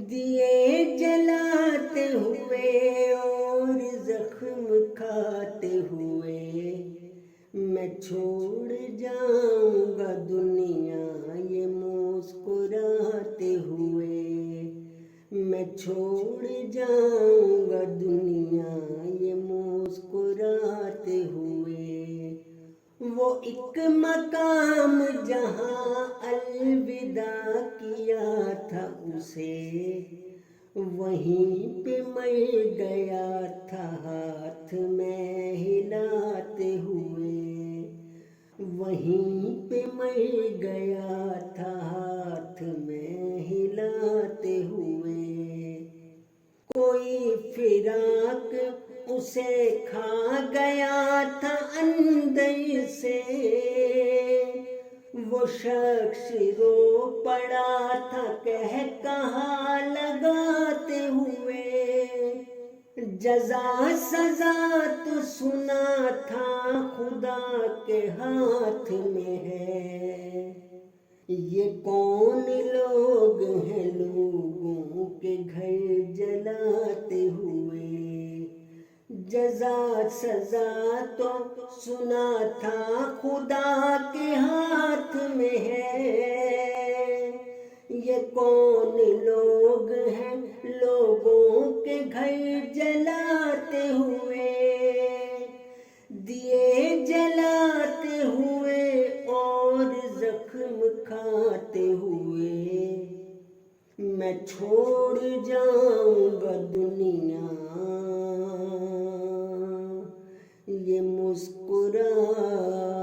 دیے جلاتے ہوئے اور زخم کھاتے ہوئے میں چھوڑ جاؤں گا دنیا یہ مسکراتے ہوئے، میں چھوڑ جاؤں گا دنیا یہ مسکراتے ہوئے۔ وہ ایک مقام جہاں الوداع کیا تھا اسے، وہیں پہ مر گیا تھا ہاتھ میں ہلاتے ہوئے، وہیں پہ مر گیا تھا ہاتھ میں ہلاتے ہوئے۔ کوئی فراق اسے کھا گیا تھا اندر سے، وہ شخص رو پڑا تھا کہا لگاتے ہوئے، جزا سزا تو سنا تھا خدا کے ہاتھ میں ہے۔ یہ کون لوگ ہیں لوگوں کے گھر جلاتے ہوئے، جزا سزا تو سنا تھا خدا کے ہاتھ میں ہے۔ یہ کون لوگ ہیں لوگوں کے گھر جلاتے ہوئے، دیے جلاتے ہوئے اور زخم کھاتے ہوئے، میں چھوڑ جاؤں گا دنیا یہ مسکراتے